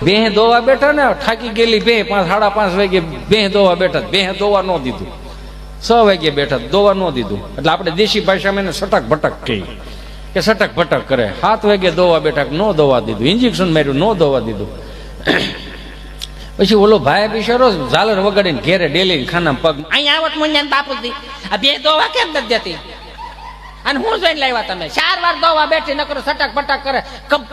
ભેહ દોવા બેઠા ને થાકી ગયેલી ભેહ 5:30 વાગે ભેહ દોવા બેઠા, ભેહ દોવા ન દીધું. 6 વાગે બેઠા, દોવા ન દીધું. એટલે આપણે દેશી ભાષામાં એને સટક ભટક કહીએ કે સટક ભટક કરે. 7 વાગે દોવા બેઠા, ન દોવા દીધું. ઇન્જેક્શન માર્યું, ન દોવા દીધું. પછી ઓલો ભાઈ બિચારો ઝાલર વગાડીને ઘેરે ડેલી ખાના પગ અહીંયા આવત મુન્યાન બાપુજી આ બે દોવા કેમ નથી દેતી? અને હું જોઈને લાવ્યા તમે? 4 વાર દોવા બેઠી નકરો સટક પટક કરે,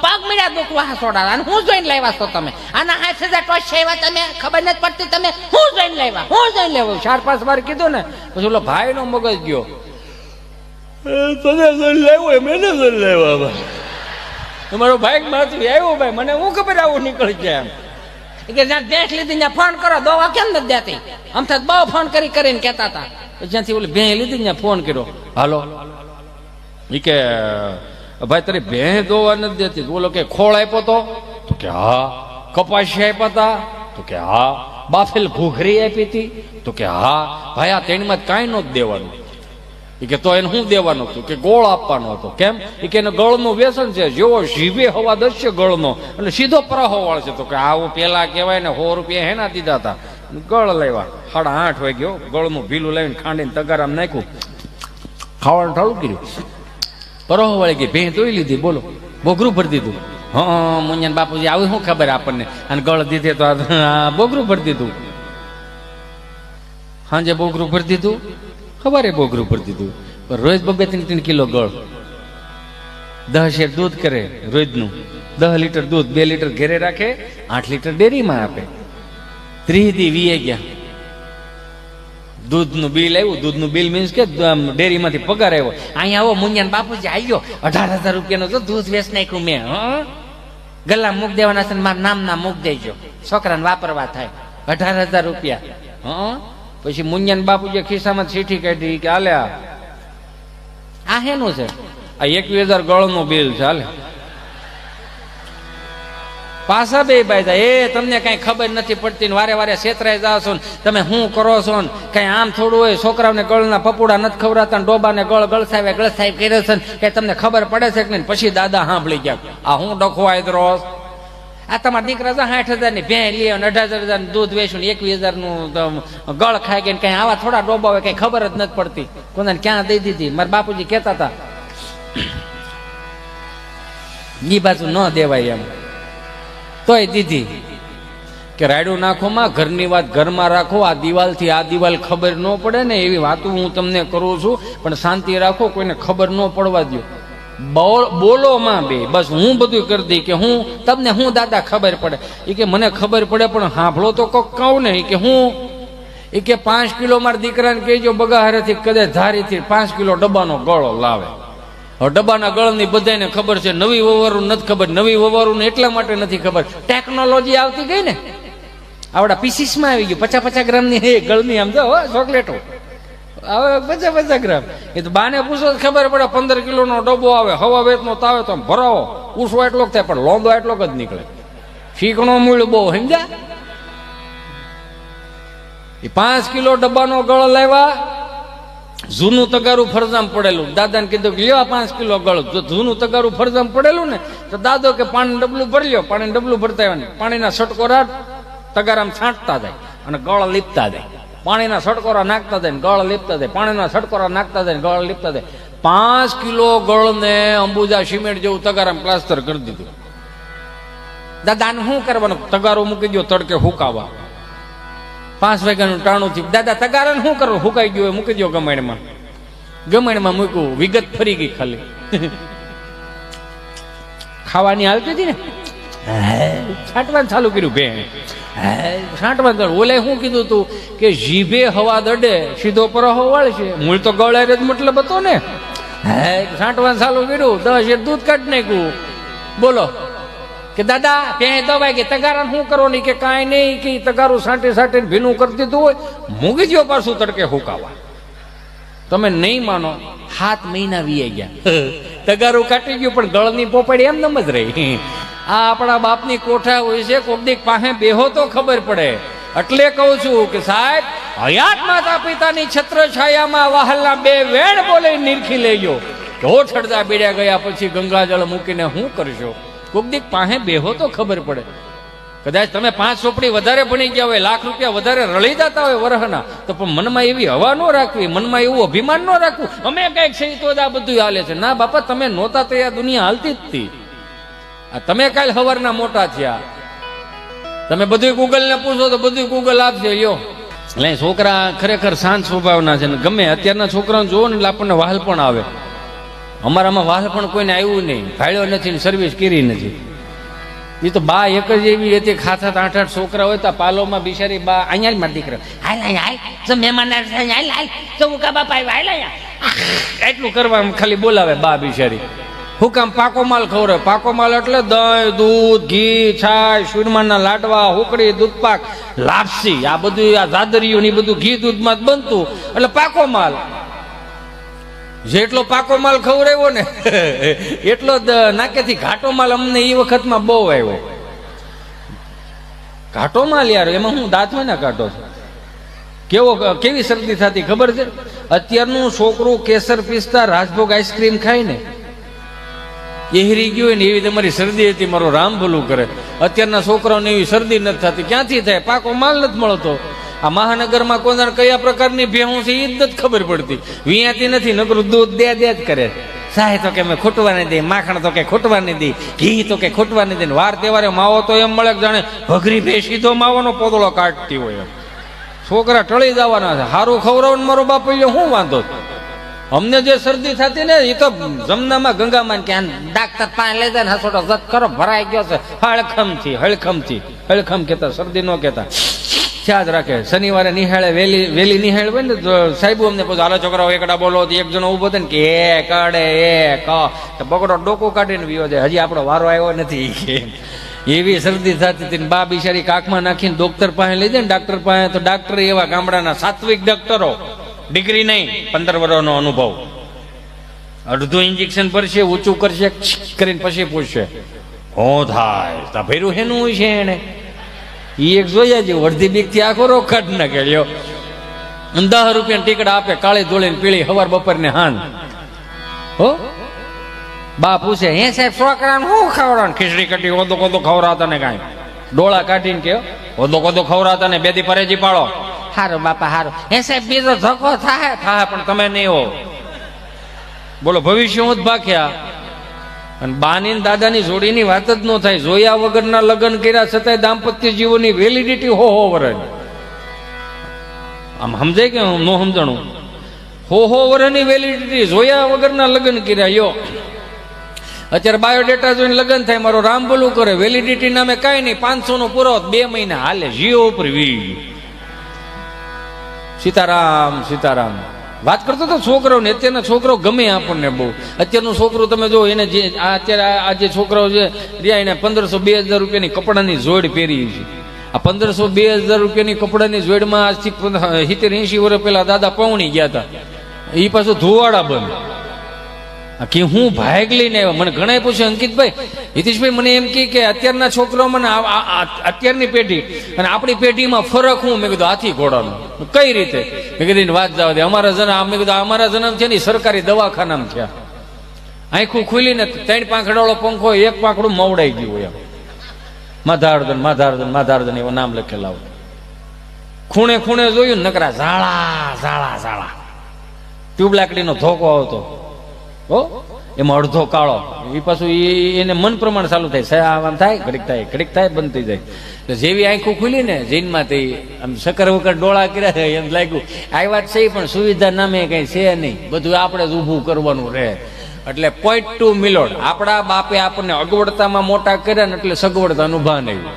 પગ મીડા દુખવા સોડા. અને હું જોઈને લાવ્યા છો તમે? આના 6000 ટોચ આવ્યા તમે, ખબર નથી પડતી તમે? હું જોઈને લાવ્યા, હું જોઈને લાવ્યો? 4-5 વાર કીધું ને. પછી ઓલો ભાઈ નો મગજ ગયો, તને જોઈને લાવ્યો, મેં જોઈને લાવ્યા. તમારો ભાઈ માંથી આવ્યો ભાઈ, મને હું ખબર આવું નીકળી જાય એમ કે જ્યાં દેખ લીધી ત્યાં ફોન કરો, દવા કેમ નથી દેતી? આમ તો બહુ ફોન કરીને કહેતા હતા. જ્યાંથી ઓલી ભેં લીધી ત્યાં ફોન કર્યો, હાલો ઈ કે ભાઈ તારી ભેં દોવા નથી દેતી. બોલો કે ખોળ આપ્યો તો કે હા. કપાસી આપ્યા હતા તો કે હા. બાફેલ ઘૂઘરી આપી હતી તો કે હા. ભાઈ આ તેણીમાં કાંઈ નહોતું દેવાનું. એ કે તો એને શું દેવાનું હતું? કે ગોળ આપવાનો હતો. કેમ? એ કે એને ગળનું વ્યસન છે, જેવો જીભે હવા દશે ગળનો એટલે સીધો પ્રહો વળશે. તો કે આવું પેલા કહેવાય ને 100 રૂપિયા હેના દીધા હતા, ગળ લાવ્યા. 8:30 વાગ્યો, ગળનું ભીલું લાવીને ખાંડીને તગારામ નાખ્યું, ખાવાનું ઠાળું કર્યું. પ્રહો વળી ગઈ, ભેં ધોઈ લીધી. બોલો બોગરું ભરી દીધું. હા મુન્યાન બાપુજી આવી શું ખબર આપણને? અને ગળ દીધે તો બોગરું ભરી દીધું. સાંજે બોગરું ભરી દીધું, સવારે બોગરું ભરી દીધું. રોજ 2-3 કિલો ગળ, 10 શેર દૂધ કરે રોજનું. 10 લીટર દૂધ, 2 લીટર ઘેરે રાખે, 8 લીટર ડેરીમાં આપે. 30 દી વીએ ગયા. દૂધનું બિલ આવ્યું. દૂધનું બિલ મીન્સ કે ડેરીમાંથી પગાર આવ્યો. અહીંયા આવો મુન્યાન બાપુજી આવ્યો, 18,000 રૂપિયાનું તો દૂધ વેચ નાખ્યું મેં. ગલ્લા મૂક દેવાના છે, મારા નામના મૂક દેજો, છોકરાને વાપરવા થાય. 18,000 રૂપિયા. પછી મુન્યાન બાપુજી ખિસ્સામાં ચીઠી કાઢી કે હાલે આ હેનું છે? આ 21,000 ગળનું બિલ છે, હાલે. પાછા બે બાય એ તમને કઈ ખબર નથી પડતી, વારે વારે છેતરાઈ જાવ છો ને તમે શું કરો છો ને? કઈ આમ થોડું હોય, છોકરાઓને ગળના પપુડા નથી ખવડાતા, ડોબાને ગળસાવે કર્યો છે કે તમને ખબર પડે છે કે નહીં? પછી દાદા સાંભળી ગયા, આ હું ડખવાય રોસ. આ તમારા દીકરા 60,000 ની ભેં લે, 18,000 નું દૂધ વેચું, 21,000 નું ગળ ખાઈ ગયા. કઈ આવા થોડા ડોબા હોય, કઈ ખબર જ નથી પડતી કોને ક્યાં દઈ દીધી. મારા બાપુજી કહેતા હતા ઈ બાજુ ન દેવાય એમ, તોય દીધી કે રાયડું નાખો માં, ઘરની વાત ઘરમાં રાખો, આ દિવાલ થી આ દિવાલ ખબર ન પડે ને એવી વાતો હું તમને કરું છું, પણ શાંતિ રાખો, કોઈને ખબર ન પડવા દો. બોલો માં બે, બસ હું બધું કરી દઈ કે હું તમને હું દાદા ખબર પડે. એ કે મને ખબર પડે પણ સાંભળો તો કોક કહું ને. કે હું એ કે 5 કિલો મારા દીકરાને કહેજો બગાહારેથી કદાચ ધારીથી 5 કિલો ડબ્બાનો ગળો લાવે. હવે ડબ્બાના ગળની બધાને ખબર છે, નવી વવારું નથી ખબર. નવી વવારું એટલા માટે નથી ખબર, ટેકનોલોજી આવતી ગઈ ને. આવડા પીસીસમાં આવી ગયું 50-50 ગ્રામની ગળની આમ જો ચોકલેટો હવે 50-50 ગ્રામ. એ તો બાને પૂછો ખબર પડે. 15 કિલોનો ડબ્બો આવે, હવા વેતનો તાવે તો ભરાવો, પૂછવો એટલો જ થાય પણ લોંદો એટલો જ નીકળે. શીકણો મૂળ બહુ સમજ્યા. એ 5 કિલો ડબ્બાનો ગળ લાવ્યા. જૂનું તગારું ફરજામ પડેલું. દાદાને કીધું કે લ્યો 5 કિલો ગળ. જો જૂનું તગારું ફરજામ પડેલું ને તો દાદો કે પાણી ડબલું ભરી લ્યો. પાણી ડબલું ભરતા આવ્યા, પાણીના છટકોરા તગારામ છાંટતા જાય અને ગળ લીપતા જાય. પાણીના છટકોરા નાખતા જાય, ગળ લીપતા જાય. પાણીના છટકોરા નાખતા જાય, ગળ લીપતા જાય. 5 કિલો ગળને અંબુજા સિમેન્ટ જેવું તગારામ પ્લાસ્ટર કરી દીધું. દાદાને શું કરવાનું? તગારો મૂકી દો તડકે હુકાવા. 5 વાગ્યાનું ટાણું થયું. દાદા તગારાને શું કરવું? હુકાઈ ગયું, મૂકી દો ગમાણમાં. ગમાણમાં મૂક્યું, વિગત ફરી ગઈ ખાલી. ખાવાની હાલતી હતી ને, છાંટવાનું ચાલુ કર્યું ભેં. છાંટવાનું. ઓલે શું કીધું તું કે જીભે હવા દડે સીધો પ્રહો વળશે. મૂળ તો ગળે જ મતલબ હતો ને. છાંટવાનું ચાલુ કર્યું, 10 શેર દૂધ કાઢી નાખ્યું. બોલો કે દાદા ભેં દવાઈ ગઈ. તગારાને શું કરો નહીં? કે કાંઈ નહીં, કે તગારું છાંટી ભીનું કરી દીધું હોય, મૂકી દો પાછું તડકે હુકાવા. તમે નહીં માનો, 7 મહિના વીએ ગયા. તગારું કાઢી ગયું પણ ગળની પોપડી એમ નમ જ રહી. આ આપણા બાપની કોઠા હોય છે, કોક દીક પાસે બેહો તો ખબર પડે. એટલે કહું છું કે સાહેબ, હયાત માતા પિતાની છત્ર છાયામાં વહાલના 2 વેણ બોલે નિરખી લેજો. ઢોઠડતા બેડ્યા ગયા પછી ગંગાજળ મૂકીને શું કરશો? કોક દીક પાસે બેહો તો ખબર પડે. કદાચ તમે 5 ચોપડી વધારે ભણી ગયા હોય, લાખ રૂપિયા વધારે રળી જતા હોય વરહના, તો પણ મનમાં એવી હવા ન રાખવી, મનમાં એવું અભિમાન ન રાખવું અમે કઈક છે તો જ આ બધું હાલે છે. ના બાપા, તમે નહોતા તો આ દુનિયા હાલતી જ હતી. આ તમે કાલ સવારના મોટા થયા. તમે બધું ગૂગલ ને પૂછો તો બધું ગૂગલ આપશે. યો એટલે છોકરા ખરેખર શાંત સ્વભાવના છે ને ગમે અત્યારના છોકરાઓને જોવો ને એટલે આપણને વહાલ પણ આવે. અમારામાં વહાલ પણ કોઈને આવ્યું નહીં, ભાડ્યો નથી ને સર્વિસ કરી નથી. એ તો બા એક જ એવી હતી, ખાતા 8-8 છોકરા હોય તો પાલોમાં બિચારી બા અહીંયા જ મારા દીકરા હાલ હાલ તો મહેમાન હાલ હાલ તો ઉકા બાપા આવ્યા હાલ અહીંયા એટલું કરવા ખાલી બોલાવે બા બિચારી. હું કામ? પાકો માલ ખવડાવે. પાકો માલ એટલે દહીં, દૂધ, ઘી, છાશ, સુરમાના લાડવા, હુકડી, દૂધપાક, લાપસી, આ બધું આ દાદરીયું ને બધું ઘી દૂધમાં જ બનતું એટલે પાકો માલ. જેટલો પાકો માલ ખવડાવ્યો ને એટલો જ નાકેથી ઘાટો માલ અમને એ વખતમાં બહુ આવ્યો. ઘાટો માલ યાર, એમાં હું દાંત હોય ને કાઢો છું. કેવી શરદી થતી ખબર છે? અત્યારનું છોકરું કેસર પિસ્તા રાજભોગ આઈસ્ક્રીમ ખાય ને એહરી ગયું હોય ને એવી તમારી શરદી હતી. મારો રામ ભલું કરે. અત્યારના છોકરાઓને એવી શરદી નથી થતી. ક્યાંથી થાય? પાકો માલ નથી મળતો. આ મહાનગરમાં કોણ કયા પ્રકારની ભેહું છે એ જ નથી ખબર પડતી. વિયાતી નથી, નકરું દૂધ દે જ કરે. સાહે તો કે મેં ખૂટવા નહીં દે, માખણ તો કે ખૂટવા નહીં દે, ઘી તો કે ખૂટવા નહીં દે. વાર તહેવારે માવો તો એમ મળે જાણે ભગરી ભેસી તો માવાનો પોદળો કાઢતી હોય. છોકરા ટળી જવાના છે. સારું ખવડાવવાનું મારો બાપ શું વાંધો? અમને જે શરદી થતી ને એ તો જમનામાં ગંગામાં કે ડાક્ટર પાસે લઈ જાય ને હસોટો જત કરો ભરાઈ ગયો છે હળખમથી હળખમથી. હળખમ કહેતા, શરદી ન કહેતા. યાદ રાખે. શનિવારે નિહાળે વેલી નિહાળ હોય ને તો સાહેબ અમને પૂછે હાલો છોકરાઓ એકડા બોલો. એક જણો ઉભો થાય ને કે એ કડે એ ક બગડો ડોકું કાઢીને વિયો જાય. હજી આપણો વારો આવ્યો નથી. એવી શરદી થતી હતી. બા બિચારી કાખમાં નાખીને ડોક્ટર પાસે લઈ જાય ને ડાક્ટર પાસે. તો ડાક્ટર એવા ગામડાના સાત્વિક ડોક્ટરો, ડિગ્રી નહીં, 15 વર્ષનો અનુભવ. અડધું ઇન્જેક્શન ભરશે, ઊંચું કરશે કરીને પછી પૂછશે હું થાય તા ભેરું હેનું હોય છે એને. એ એક જોયા જેવું અડધી બીક થી આખો રોગ કાઢ નાખે. 10 રૂપિયા ટિકટ આપે, કાળી ધોળી પીળી, હવાર બપોર ને હાન. હો બા પૂછે હે સાહેબ છોકરાને શું ખવડાવવાનું? ખીચડી કટી ઓદો કોદો ખવડાવતા ને કાંઈ ડોળા કાઢીને કે ઓદો કોદો ખવડાવતા ને બેદી પરેજી પાડો. હારું બાપા હારું. હે સાહેબ બીજો ધક્કો થાય પણ તમે નહીં હો. બોલો ભવિષ્ય હું જ ભાખ્યા. અને બાની ને દાદાની જોડીની વાત જ ન થાય. જોયા વગરના લગ્ન કર્યા છતાંય દાંપત્ય જીવનની વેલિડિટી હો વર્ષ. આમ સમજાય કે ન સમજણું? હો વર્ષની વેલિડિટી. જોયા વગરના લગ્ન કર્યા. યો અત્યારે બાયોડેટા જોઈને લગ્ન થાય. મારો રામ બોલું કરે. વેલિડિટી નામે કાંઈ નહીં. 500 નો પૂરો 2 મહિના હાલે. જીઓ ઉપર વી. સીતારામ સીતારામ વાત કરતો તો છોકરાઓને. અત્યારના છોકરો ગમે આપણને બહુ. અત્યારનું છોકરું તમે જો એને જે અત્યારે આ જે છોકરાઓ છે રહ્યા એને 1500-2000 રૂપિયાની કપડાની જોડ પહેરી છે. આ 1500-2000 રૂપિયાની કપડાની જોડમાં આજથી 70-80 વર્ષ પહેલા દાદા પૌણી ગયા હતા. એ પાછું ધોવાડા બંધ. કે હું ભાગ લઈને આવ્યો. મને ઘણા પૂછે અંકિતભાઈ, હિતેશભાઈ મને એમ કે અત્યારના છોકરાઓ મને અત્યારની પેઢી અને આપણી પેઢીમાં ફરક હું? મેં કીધું હાથી ઘોડાનો. કઈ રીતે? મેં કીધું વાત જવા દે. અમારા જન્મ, મેં કીધું અમારા જન્મ છે ને સરકારી દવાખાનામાં થયા. આંખું ખુલીને 3 પાંખડાવાળો પંખો, એક પાંખડું મવડાઈ ગયું હોય. માધારદન માધારદન માધારદન એવું નામ લખેલા હોય. ખૂણે ખૂણે જોયું નકરા ઝાડા ઝાડા ઝાડા. ટ્યુબલાકડીનો ધોકો આવતો. હો એમાં અડધો કાળો. એ પાછું એને મન પ્રમાણે ચાલુ થાય. આમ થાય ઘડીક થાય બંધ થઈ જાય. જેવી આંખો ખુલી ને જૈનમાં તે આમ સકર વકર ડોળા કર્યા એમ લાગ્યું આ વાત છે પણ સુવિધા નામે કઈ છે નહીં. બધું આપણે જ ઊભું કરવાનું રહે. એટલે પોઈન્ટ ટુ મિલોડ. આપણા બાપે આપણને અગવડતામાં મોટા કર્યા ને એટલે સગવડતાનું ભાન આવ્યું.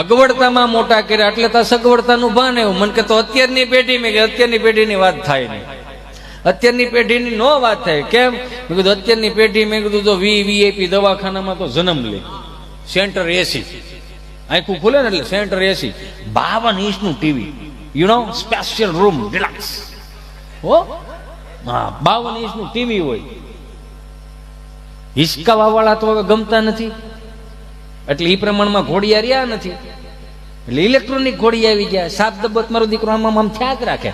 અગવડતામાં મોટા કર્યા એટલે તો સગવડતાનું ભાન આવ્યું. મને કે તો અત્યારની પેઢી, મેં કે અત્યારની પેઢીની વાત થાય નહીં. અત્યારની પેઢીની નો વાત થાય. કેમ? મેં કીધું અત્યારની પેઢી, મેં કીધું તો વીઆઈપી દવાખાનામાં તો જન્મ લે. સેન્ટર એસી, આંખું ખુલે ને એટલે સેન્ટર એસી, 52 ઇંચનું TV, you know special room deluxe. હો હા, 52 ઇંચનું ટીવી હોય. હિસકાવા વાળા તો હવે ગમતા નથી. એટલે એ પ્રમાણમાં ઘોડિયા રહ્યા નથી. એટલે ઇલેક્ટ્રોનિક ઘોડી આવી ગયા. સાપ દબત મારો દીકરો આમ થયા જ રાખે.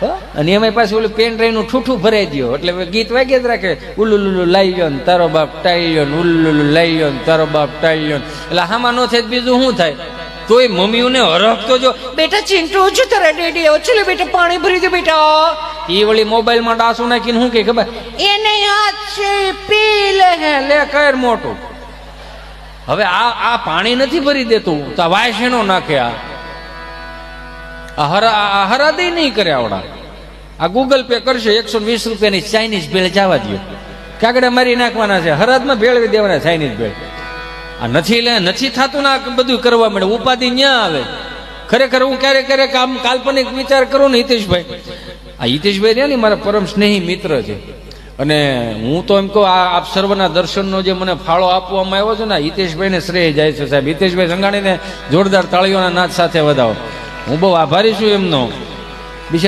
હો? અને એમાં પાછું ઓલું પેન ડ્રાઈવ નું ઠૂઠું ભરાઈ ગયો એટલે ગીત વાગ્યા જ રાખે ઉલ્લુલુલુ લાઈયો ને તારો બાપ ટાઈયો ને ઉલ્લુલુલુ લાઈયો ને તારો બાપ ટાઈયો એટલે આમાં ન થાય તો બીજું શું થાય તોય મમ્મીઓને હરખતો જો બેટા ચિંટુ છું તારા ડેડી ચલો બેટા પાણી ભરી દે બેટા એ વળી મોબાઈલમાં ડાસું નાખીને શું કે ખબર એને યાદ છે પી લે કર મોટું હવે આ પાણી નથી ભરી દેતું તો આ વાય શેનો નાખે આ હરાદી નહીં કરે આવડા આ ગૂગલ પે કરશે 120 રૂપિયાની ચાઇનીઝ ભેળ જવા દો કાગડા મારી નાખવાના છે હરાદમાં ભેળવી દેવાના ચાઇનીઝ ભેળ આ નથી થતું ના બધું કરવા મળે ઉપાધિ ન્યા આવે ખરેખર હું ક્યારેક આમ કાલ્પનિક વિચાર કરું ને હિતેશભાઈ આ હિતેશભાઈ રહ્યા ને મારા પરમ સ્નેહી મિત્ર છે અને હું તો એમ કહું આપ સર્વના દર્શનનો જે મને ફાળો આપવામાં આવ્યો છે ને હિતેશભાઈને શ્રેય જાય છે સાહેબ હિતેશભાઈ સંઘાણીને જોરદાર તાળીઓના નાદ સાથે વધાવો હું બહુ આભારી છું એમનો બિચારા